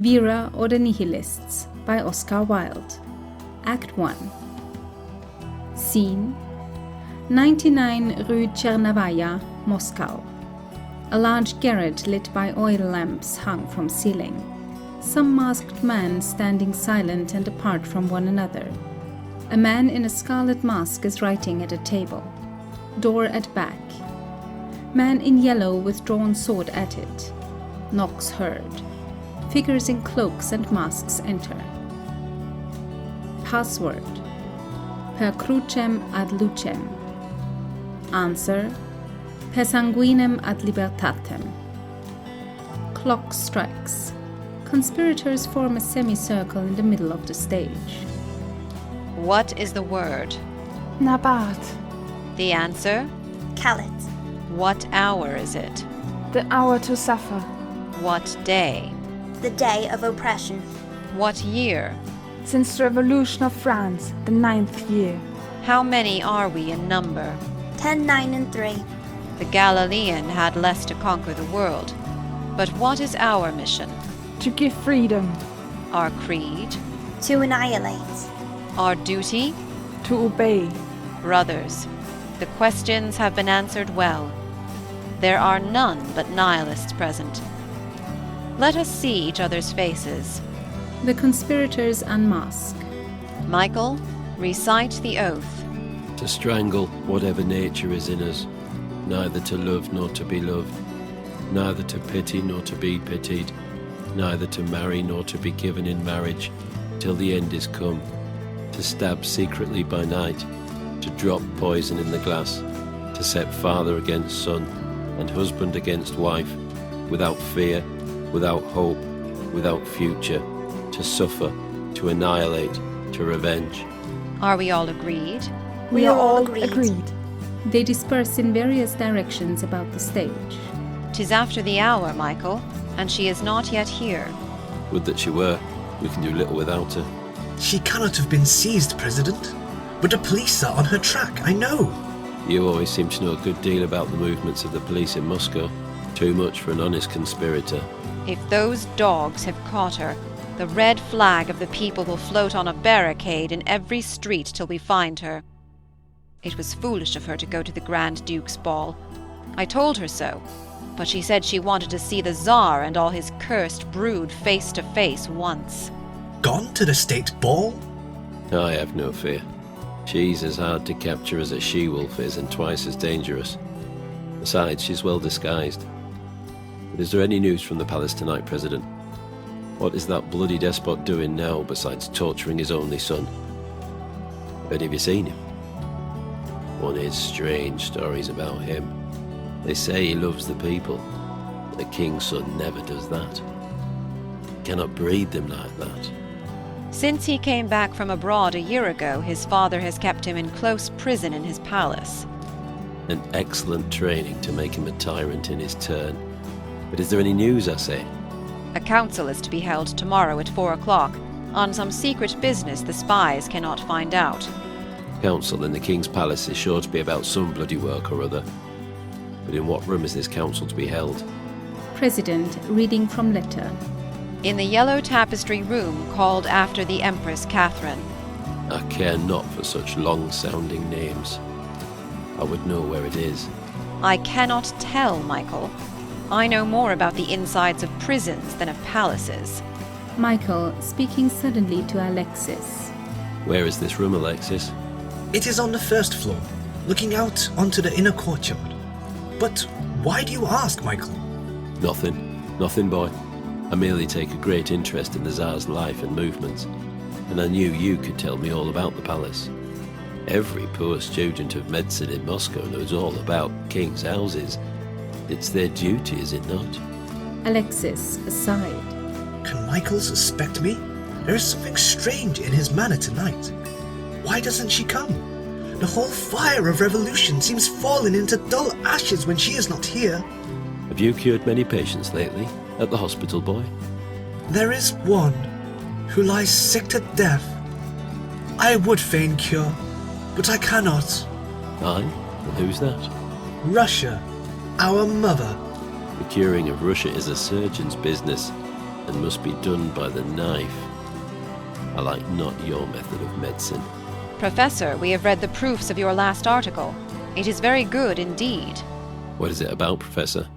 Vera or the Nihilists by Oscar Wilde. Act 1. Scene: 99 Rue Chernavaya, Moscow. A large garret lit by oil lamps hung from ceiling. Some masked men standing silent and apart from one another. A man in a scarlet mask is writing at a table. Door at back. Man in yellow with drawn sword at it. Knocks heard. Figures in cloaks and masks enter. Password: Per crucem ad lucem. Answer: Per sanguinem ad libertatem. Clock strikes. Conspirators form a semicircle in the middle of the stage. What is the word? Nabat. The answer? Kalit. What hour is it? The hour to suffer. What day? The day of oppression. What year? Since the revolution of France, the 9th year. How many are we in number? 10, 9, and 3. The Galilean had less to conquer the world. But what is our mission? To give freedom. Our creed? To annihilate. Our duty? To obey. Brothers, the questions have been answered well. There are none but nihilists present. Let us see each other's faces. The conspirators unmask. Michael, recite the oath. To strangle whatever nature is in us, neither to love nor to be loved, neither to pity nor to be pitied, neither to marry nor to be given in marriage, till the end is come, to stab secretly by night, to drop poison in the glass, to set father against son, and husband against wife, without fear, without hope, without future, to suffer, to annihilate, to revenge. Are we all agreed? We are all agreed. They disperse in various directions about the stage. 'Tis after the hour, Michael, and she is not yet here. Would that she were. We can do little without her. She cannot have been seized, President. But the police are on her track, I know. You always seem to know a good deal about the movements of the police in Moscow. Too much for an honest conspirator. If those dogs have caught her, the red flag of the people will float on a barricade in every street till we find her. It was foolish of her to go to the Grand Duke's ball. I told her so, but she said she wanted to see the Tsar and all his cursed brood face to face once. Gone to the state ball? I have no fear. She's as hard to capture as a she-wolf is, and twice as dangerous. Besides, she's well disguised. But is there any news from the palace tonight, President? What is that bloody despot doing now besides torturing his only son? Have any of you seen him? One hears strange stories about him. They say he loves the people. The king's son never does that. He cannot breed them like that. Since he came back from abroad a year ago, his father has kept him in close prison in his palace. An excellent training to make him a tyrant in his turn. But is there any news, I say? A council is to be held tomorrow at 4 o'clock, on some secret business the spies cannot find out. Council in the king's palace is sure to be about some bloody work or other. But in what room is this council to be held? President reading from letter. In the yellow tapestry room called after the Empress Catherine. I care not for such long-sounding names. I would know where it is. I cannot tell, Michael. I know more about the insides of prisons than of palaces. Michael speaking suddenly to Alexis. Where is this room, Alexis? It is on the first floor, looking out onto the inner courtyard. But why do you ask, Michael? Nothing, boy. I merely take a great interest in the Tsar's life and movements, and I knew you could tell me all about the palace. Every poor student of medicine in Moscow knows all about king's houses. It's their duty, is it not? Alexis aside. Can Michael suspect me? There is something strange in his manner tonight. Why doesn't she come? The whole fire of revolution seems fallen into dull ashes when she is not here. Have you cured many patients lately at the hospital, boy? There is one who lies sick to death. I would fain cure, but I cannot. Aye? And who's that? Russia, our mother. The curing of Russia is a surgeon's business, and must be done by the knife. I like not your method of medicine. Professor, we have read the proofs of your last article. It is very good indeed. What is it about, Professor?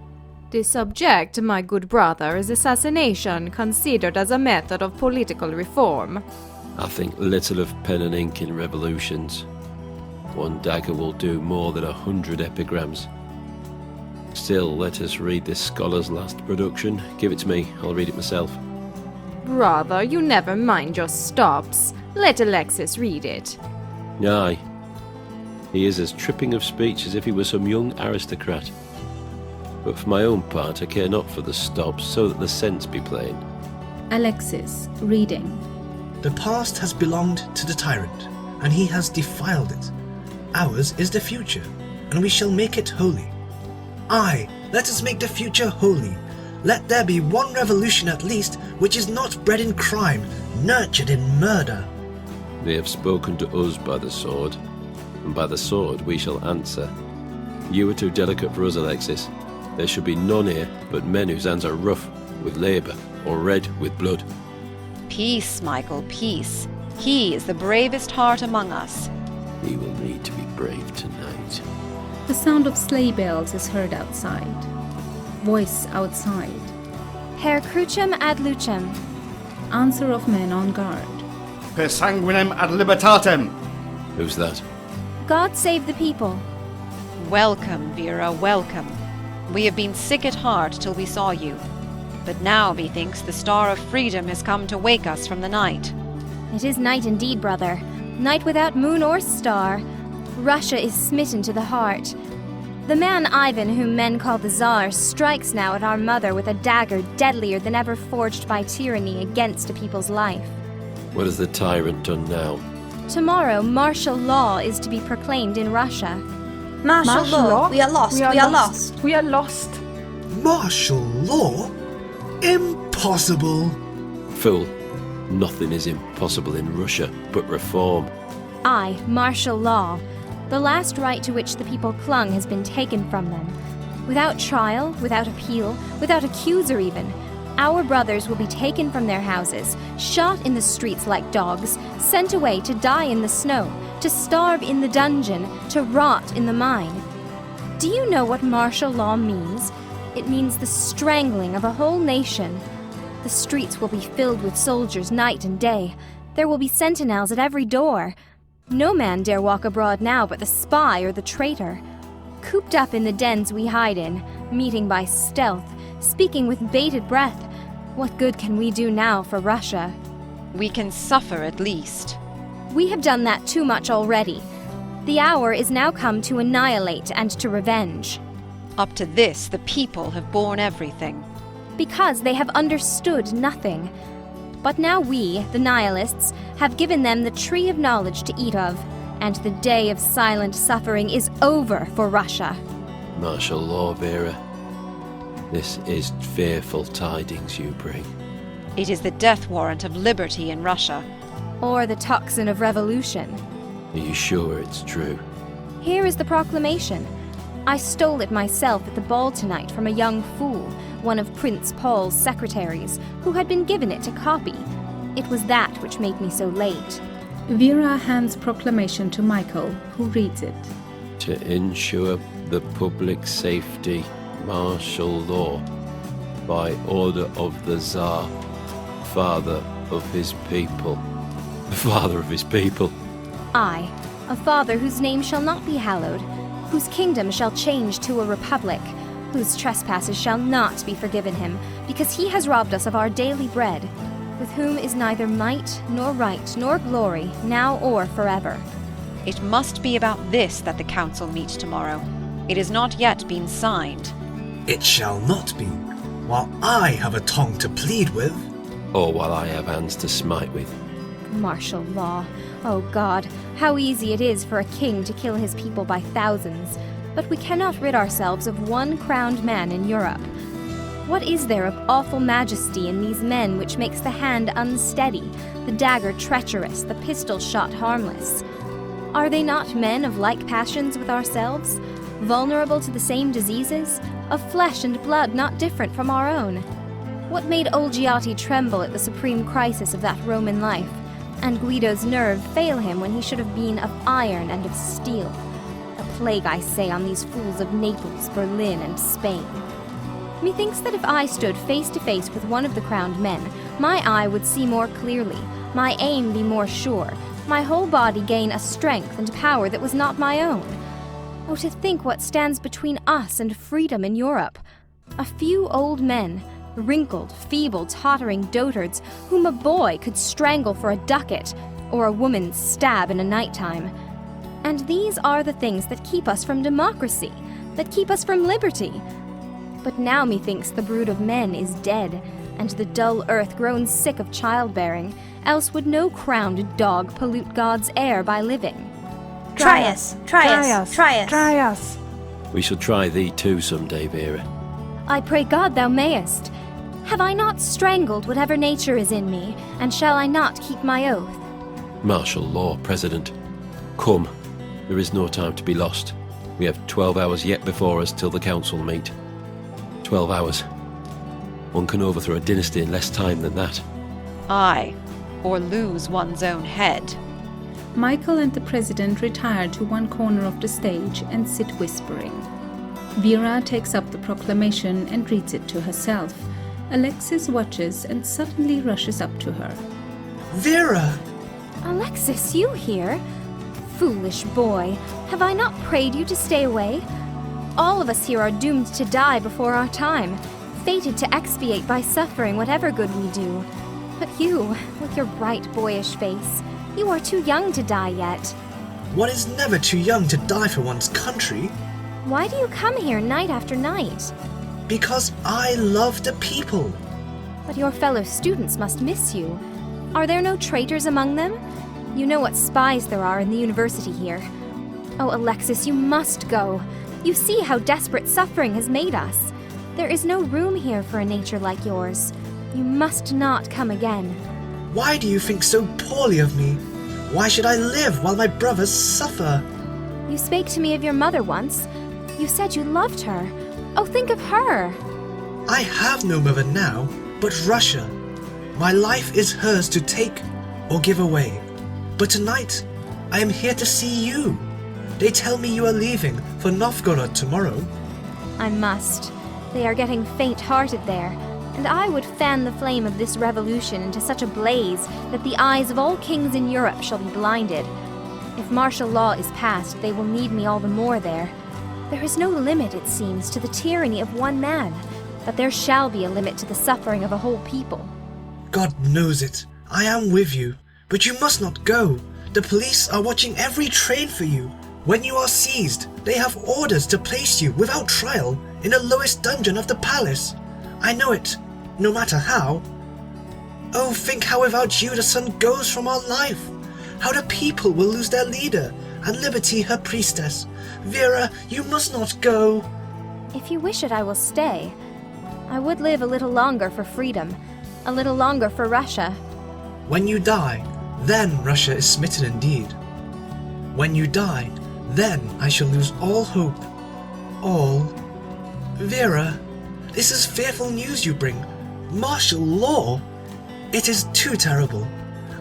The subject, my good brother, is assassination considered as a method of political reform. I think little of pen and ink in revolutions. One dagger will do more than 100 epigrams. Still, let us read this scholar's last production. Give it to me, I'll read it myself. Brother, you never mind your stops. Let Alexis read it. Aye. He is as tripping of speech as if he were some young aristocrat. But for my own part, I care not for the stops, so that the sense be plain. Alexis, reading. The past has belonged to the tyrant, and he has defiled it. Ours is the future, and we shall make it holy. Aye, let us make the future holy. Let there be one revolution at least which is not bred in crime, nurtured in murder. They have spoken to us by the sword, and by the sword we shall answer. You are too delicate for us, Alexis. There should be none here but men whose hands are rough with labour or red with blood. Peace, Michael, peace. He is the bravest heart among us. He will need to be brave tonight. The sound of sleigh bells is heard outside. Voice outside. Per crucem ad lucem. Answer of men on guard. Per sanguinem ad libertatem. Who's that? God save the people. Welcome, Vera, welcome. We have been sick at heart till we saw you. But now, methinks, the star of freedom has come to wake us from the night. It is night indeed, brother. Night without moon or star. Russia is smitten to the heart. The man Ivan, whom men call the Tsar, strikes now at our mother with a dagger deadlier than ever forged by tyranny against a people's life. What has the tyrant done now? Tomorrow, martial law is to be proclaimed in Russia. Martial law. We are lost. We are lost. We are lost. Martial law? Impossible. Fool. Nothing is impossible in Russia but reform. Aye, martial law. The last right to which the people clung has been taken from them. Without trial, without appeal, without accuser even, our brothers will be taken from their houses, shot in the streets like dogs, sent away to die in the snow, to starve in the dungeon, to rot in the mine. Do you know what martial law means? It means the strangling of a whole nation. The streets will be filled with soldiers night and day. There will be sentinels at every door. No man dare walk abroad now but the spy or the traitor. Cooped up in the dens we hide in, meeting by stealth, speaking with bated breath, what good can we do now for Russia? We can suffer at least. We have done that too much already. The hour is now come to annihilate and to revenge. Up to this, the people have borne everything. Because they have understood nothing. But now we, the nihilists, have given them the tree of knowledge to eat of, and the day of silent suffering is over for Russia. Martial law, Vera. This is fearful tidings you bring. It is the death warrant of liberty in Russia. Or the tocsin of revolution. Are you sure it's true? Here is the proclamation. I stole it myself at the ball tonight from a young fool, one of Prince Paul's secretaries, who had been given it to copy. It was that which made me so late. Vera hands proclamation to Michael, who reads it. To ensure the public safety, martial law, by order of the Tsar, father of his people. The father of his people. I, a father whose name shall not be hallowed, whose kingdom shall change to a republic, whose trespasses shall not be forgiven him, because he has robbed us of our daily bread, with whom is neither might, nor right, nor glory, now or forever. It must be about this that the council meet tomorrow. It has not yet been signed. It shall not be, while I have a tongue to plead with. Or while I have hands to smite with. Martial law. Oh God, how easy it is for a king to kill his people by thousands. But we cannot rid ourselves of one crowned man in Europe. What is there of awful majesty in these men which makes the hand unsteady, the dagger treacherous, the pistol shot harmless? Are they not men of like passions with ourselves, vulnerable to the same diseases, of flesh and blood not different from our own? What made Olgiati tremble at the supreme crisis of that Roman life, and Guido's nerve fail him when he should have been of iron and of steel? A plague, I say, on these fools of Naples, Berlin, and Spain. Methinks that if I stood face to face with one of the crowned men, my eye would see more clearly, my aim be more sure, my whole body gain a strength and power that was not my own. Oh, to think what stands between us and freedom in Europe. A few old men, wrinkled, feeble, tottering dotards, whom a boy could strangle for a ducat, or a woman stab in a nighttime. And these are the things that keep us from democracy, that keep us from liberty. But now methinks the brood of men is dead, and the dull earth grown sick of childbearing, else would no crowned dog pollute God's air by living. Try us, try us, try us. Try us. We shall try thee too someday, Vera. I pray God thou mayest. Have I not strangled whatever nature is in me, and shall I not keep my oath? Martial law, President. Come. There is no time to be lost. We have 12 hours yet before us till the council meet. 12 hours. One can overthrow a dynasty in less time than that. Aye, or lose one's own head. Michael and the president retire to one corner of the stage and sit whispering. Vera takes up the proclamation and reads it to herself. Alexis watches and suddenly rushes up to her. Vera! Alexis, you here? Foolish boy, have I not prayed you to stay away? All of us here are doomed to die before our time, fated to expiate by suffering whatever good we do. But you, with your bright boyish face, you are too young to die yet. One is never too young to die for one's country. Why do you come here night after night? Because I love the people. But your fellow students must miss you. Are there no traitors among them? You know what spies there are in the university here. Oh, Alexis, you must go. You see how desperate suffering has made us. There is no room here for a nature like yours. You must not come again. Why do you think so poorly of me? Why should I live while my brothers suffer? You spake to me of your mother once. You said you loved her. Oh, think of her. I have no mother now, but Russia. My life is hers to take or give away. But tonight, I am here to see you. They tell me you are leaving for Novgorod tomorrow. I must. They are getting faint-hearted there, and I would fan the flame of this revolution into such a blaze that the eyes of all kings in Europe shall be blinded. If martial law is passed, they will need me all the more there. There is no limit, it seems, to the tyranny of one man, but there shall be a limit to the suffering of a whole people. God knows it. I am with you. But you must not go. The police are watching every train for you. When you are seized, they have orders to place you without trial in the lowest dungeon of the palace. I know it, no matter how. Oh, think how without you the sun goes from our life. How the people will lose their leader, and Liberty her priestess. Vera, you must not go. If you wish it, I will stay. I would live a little longer for freedom, a little longer for Russia. When you die, then Russia is smitten indeed. When you die, then I shall lose all hope. All. Vera, this is fearful news you bring. Martial law? It is too terrible.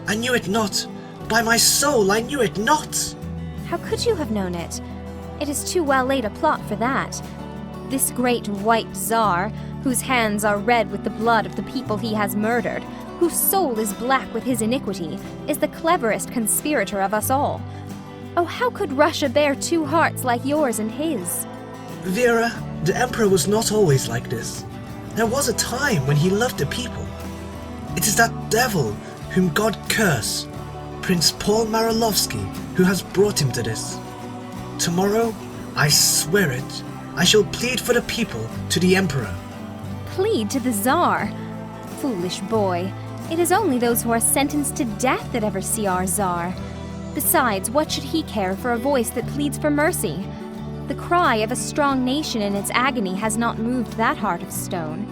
I knew it not. By my soul, I knew it not. How could you have known it? It is too well laid a plot for that. This great white Tsar, whose hands are red with the blood of the people he has murdered, whose soul is black with his iniquity, is the cleverest conspirator of us all. Oh, how could Russia bear two hearts like yours and his? Vera, the Emperor was not always like this. There was a time when he loved the people. It is that devil whom God curse, Prince Paul Marilovsky, who has brought him to this. Tomorrow, I swear it, I shall plead for the people to the Emperor. Plead to the Tsar? Foolish boy. It is only those who are sentenced to death that ever see our Tsar. Besides, what should he care for a voice that pleads for mercy? The cry of a strong nation in its agony has not moved that heart of stone.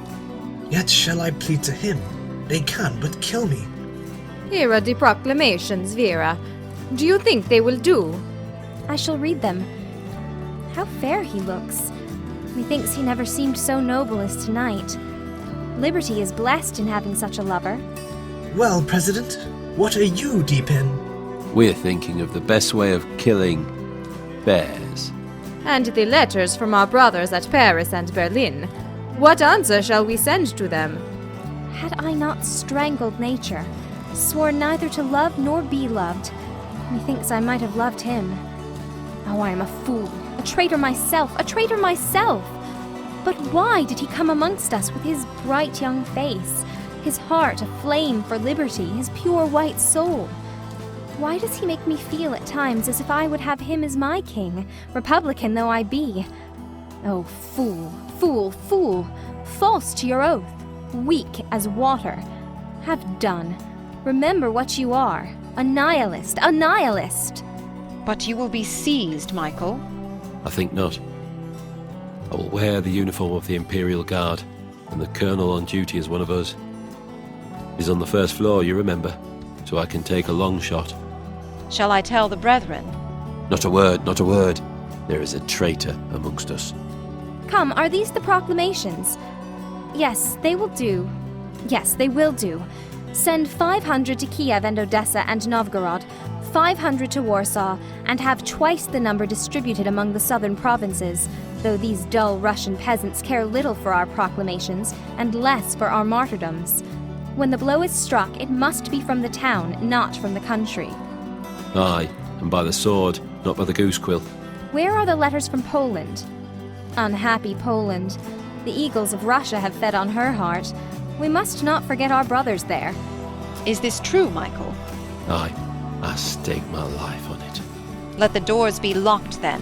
Yet shall I plead to him? They can but kill me. Here are the proclamations, Vera. Do you think they will do? I shall read them. How fair he looks. Methinks he never seemed so noble as tonight. Liberty is blessed in having such a lover. Well, President, what are you deep in? We're thinking of the best way of killing bears. And the letters from our brothers at Paris and Berlin. What answer shall we send to them? Had I not strangled nature, sworn neither to love nor be loved, methinks I might have loved him. Oh, I am a fool, a traitor myself, a traitor myself! But why did he come amongst us with his bright young face, his heart aflame for liberty, his pure white soul? Why does he make me feel at times as if I would have him as my king, Republican though I be? Oh, fool, fool, fool! False to your oath, weak as water. Have done. Remember what you are. A nihilist, a nihilist! But you will be seized, Michael. I think not. I will wear the uniform of the Imperial Guard, and the colonel on duty is one of us. He's on the first floor, you remember, so I can take a long shot. Shall I tell the brethren? Not a word, not a word. There is a traitor amongst us. Come, are these the proclamations? Yes, they will do. Yes, they will do. Send 500 to Kiev and Odessa and Novgorod, 500 to Warsaw, and have twice the number distributed among the southern provinces, though these dull Russian peasants care little for our proclamations and less for our martyrdoms. When the blow is struck, it must be from the town, not from the country. Aye, and by the sword, not by the goose quill. Where are the letters from Poland? Unhappy Poland. The eagles of Russia have fed on her heart. We must not forget our brothers there. Is this true, Michael? Aye, I stake my life on it. Let the doors be locked then.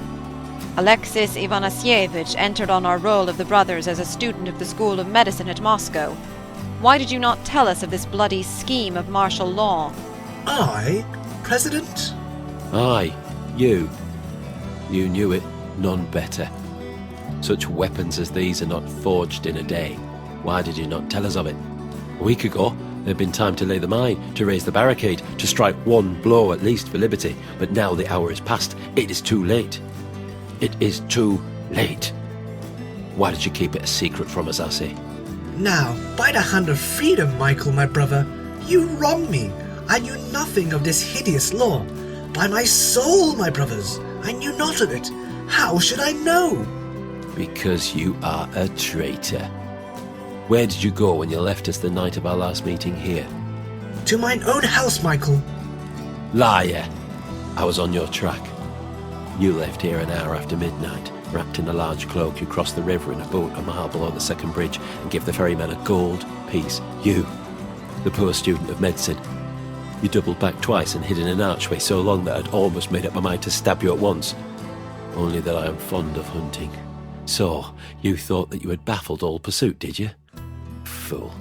Alexis Ivanasievich entered on our roll of the brothers as a student of the School of Medicine at Moscow. Why did you not tell us of this bloody scheme of martial law? I? President? Aye, you. You knew it, none better. Such weapons as these are not forged in a day. Why did you not tell us of it? A week ago, there had been time to lay the mine, to raise the barricade, to strike one blow at least for liberty. But now the hour is past. It is too late. It is too late. Why did you keep it a secret from us, I say? Now, by the hand of freedom, Michael, my brother, you wrong me. I knew nothing of this hideous law. By my soul, my brothers, I knew not of it. How should I know? Because you are a traitor. Where did you go when you left us the night of our last meeting here? To mine own house, Michael. Liar! I was on your track. You left here an hour after midnight. Wrapped in a large cloak, you crossed the river in a boat a mile below the second bridge and gave the ferryman a gold piece. You, the poor student of medicine. You doubled back twice and hid in an archway so long that I'd almost made up my mind to stab you at once. Only that I am fond of hunting. So, you thought that you had baffled all pursuit, did you? Fool.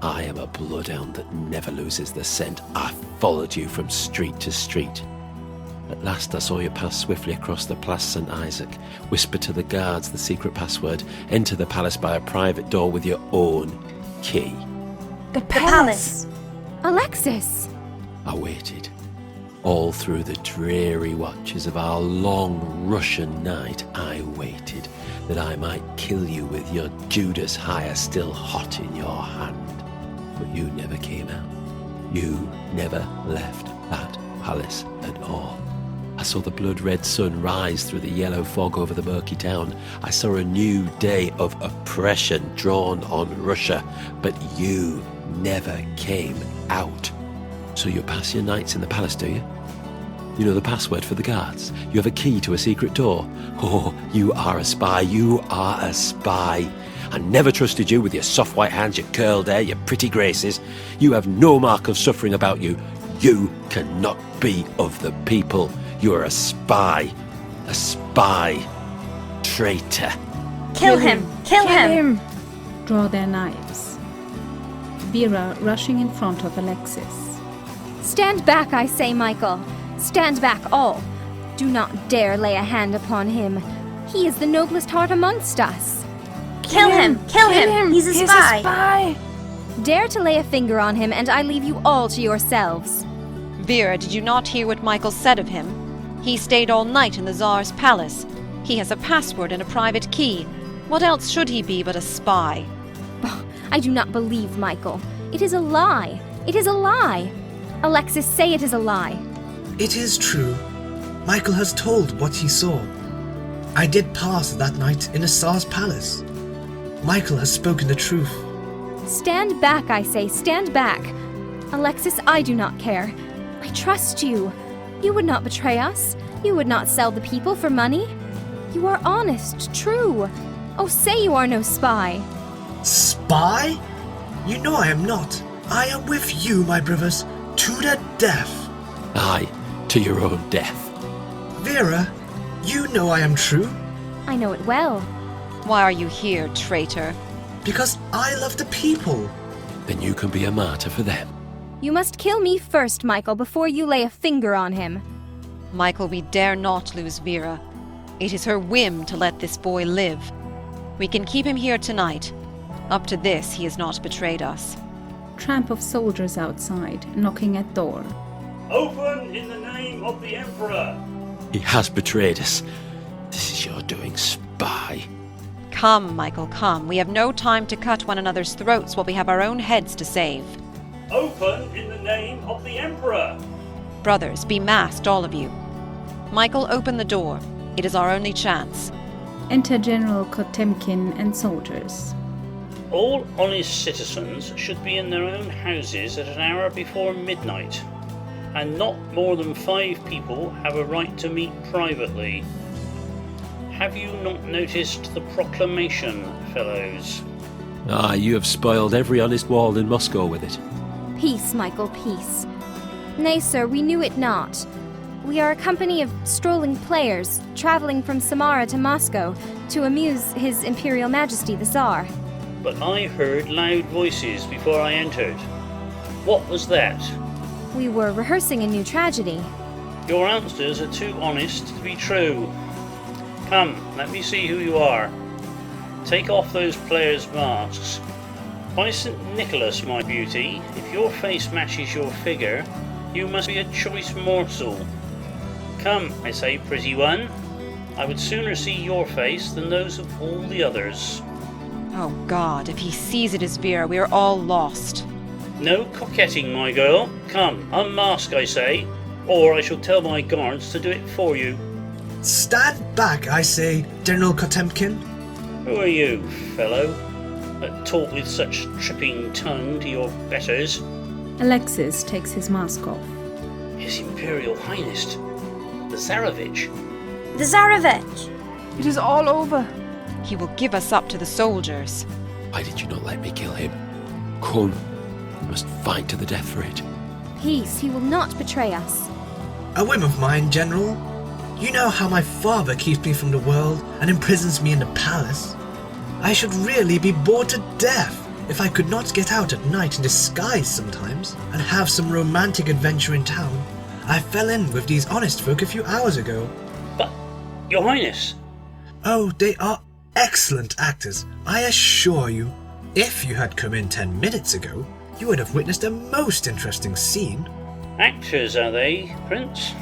I am a bloodhound that never loses the scent. I followed you from street to street. At last I saw you pass swiftly across the Place St. Isaac, whisper to the guards the secret password, enter the palace by a private door with your own key. The palace! Alexis! I waited. All through the dreary watches of our long Russian night, I waited, that I might kill you with your Judas hire still hot in your hand. But you never came out. You never left that palace at all. I saw the blood-red sun rise through the yellow fog over the murky town. I saw a new day of oppression drawn on Russia, but you never came out. So you pass your nights in the palace, do you? You know the password for the guards. You have a key to a secret door. Oh, you are a spy. You are a spy. I never trusted you with your soft white hands, your curled hair, your pretty graces. You have no mark of suffering about you. You cannot be of the people. You are a spy. A spy. Traitor. Kill him! Kill him! Draw their knives. Vera rushing in front of Alexis. Stand back, I say, Michael. Stand back, all. Do not dare lay a hand upon him. He is the noblest heart amongst us. Kill him! Kill him! He's a spy! Dare to lay a finger on him, and I leave you all to yourselves. Vera, did you not hear what Michael said of him? He stayed all night in the Tsar's palace. He has a password and a private key. What else should he be but a spy? I do not believe Michael. It is a lie. It is a lie. Alexis, say it is a lie. It is true. Michael has told what he saw. I did pass that night in Assar's palace. Michael has spoken the truth. Stand back, I say, stand back. Alexis, I do not care. I trust you. You would not betray us. You would not sell the people for money. You are honest, true. Oh, say you are no spy. Spy? You know I am not. I am with you, my brothers, to the death. Aye, to your own death. Vera, you know I am true. I know it well. Why are you here, traitor? Because I love the people. Then you can be a martyr for them. You must kill me first, Michael, before you lay a finger on him. Michael, we dare not lose Vera. It is her whim to let this boy live. We can keep him here tonight. Up to this, he has not betrayed us. Tramp of soldiers outside, knocking at door. Open in the name of the Emperor! He has betrayed us. This is your doing, spy. Come, Michael, come. We have no time to cut one another's throats while we have our own heads to save. Open in the name of the Emperor! Brothers, be masked, all of you. Michael, open the door. It is our only chance. Enter General Kotemkin and soldiers. All honest citizens should be in their own houses at an hour before midnight, and not more than 5 people have a right to meet privately. Have you not noticed the proclamation, fellows? Ah, you have spoiled every honest wall in Moscow with it. Peace, Michael, peace. Nay, sir, we knew it not. We are a company of strolling players, traveling from Samara to Moscow to amuse His Imperial Majesty the Tsar. But I heard loud voices before I entered. What was that? We were rehearsing a new tragedy. Your answers are too honest to be true. Come, let me see who you are. Take off those players' masks. By St. Nicholas, my beauty, if your face matches your figure, you must be a choice morsel. Come, I say, pretty one. I would sooner see your face than those of all the others. Oh God, if he sees it as Vera, we are all lost. No coquetting, my girl. Come, unmask, I say, or I shall tell my guards to do it for you. Stand back, I say, General Kotemkin. Who are you, fellow, that talk with such tripping tongue to your betters? Alexis takes his mask off. His Imperial Highness, the Tsarevich. The Tsarevich! It is all over. He will give us up to the soldiers. Why did you not let me kill him? Come, we must fight to the death for it. Peace, he will not betray us. A whim of mine, General. You know how my father keeps me from the world and imprisons me in the palace. I should really be bored to death if I could not get out at night in disguise sometimes and have some romantic adventure in town. I fell in with these honest folk a few hours ago. But, Your Highness... Oh, they are excellent actors, I assure you. If you had come in 10 minutes ago, you would have witnessed a most interesting scene. Actors, are they, Prince?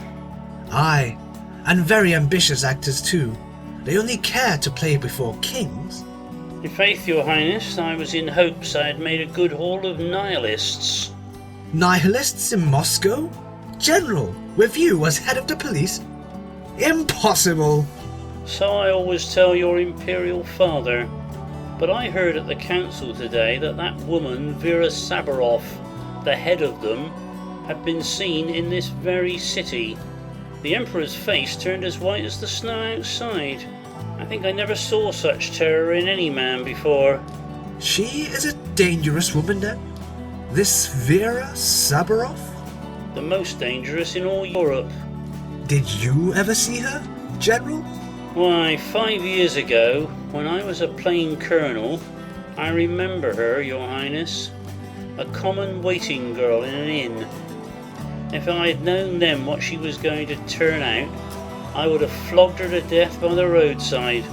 Aye, and very ambitious actors too. They only care to play before kings. In faith, Your Highness, I was in hopes I had made a good haul of nihilists. Nihilists in Moscow? General, with you as head of the police? Impossible! So I always tell your Imperial father. But I heard at the council today that woman, Vera Sabarov, the head of them, had been seen in this very city. The Emperor's face turned as white as the snow outside. I think I never saw such terror in any man before. She is a dangerous woman then? This Vera Sabarov? The most dangerous in all Europe. Did you ever see her, General? Why, 5 years ago, when I was a plain colonel, I remember her, Your Highness. A common waiting girl in an inn. If I had known then what she was going to turn out, I would have flogged her to death by the roadside.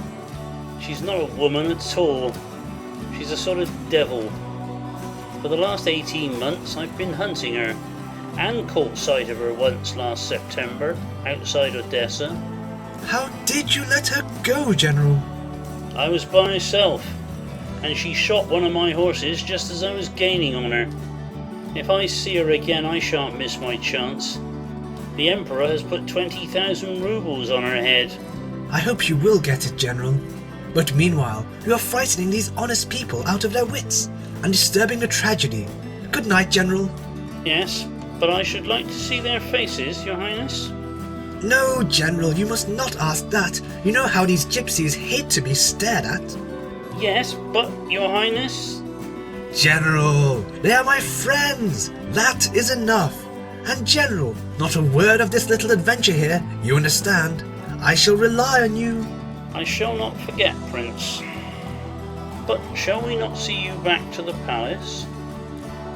She's not a woman at all. She's a sort of devil. For the last 18 months I've been hunting her, and caught sight of her once last September, outside Odessa. How did you let her go, General? I was by myself, and she shot one of my horses just as I was gaining on her. If I see her again, I shan't miss my chance. The Emperor has put 20,000 rubles on her head. I hope you will get it, General. But meanwhile, you are frightening these honest people out of their wits and disturbing the tragedy. Good night, General. Yes, but I should like to see their faces, Your Highness. No, General, you must not ask that. You know how these gypsies hate to be stared at. Yes, but Your Highness... General, they are my friends. That is enough. And General, not a word of this little adventure here, you understand. I shall rely on you. I shall not forget, Prince. But shall we not see you back to the palace?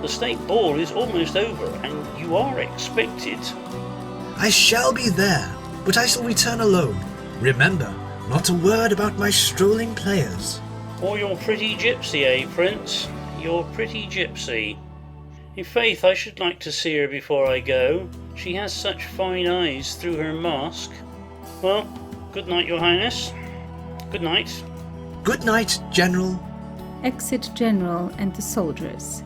The state ball is almost over, and you are expected. I shall be there, but I shall return alone. Remember, not a word about my strolling players. Or your pretty gypsy, eh, Prince? Your pretty gypsy. In faith, I should like to see her before I go. She has such fine eyes through her mask. Well, good night, Your Highness. Good night. Good night, General. Exit General and the soldiers.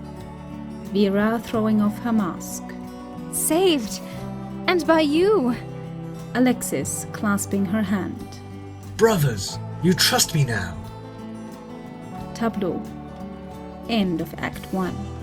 Vera throwing off her mask. Saved! And by you! Alexis clasping her hand. Brothers, you trust me now. Tableau. End of Act 1.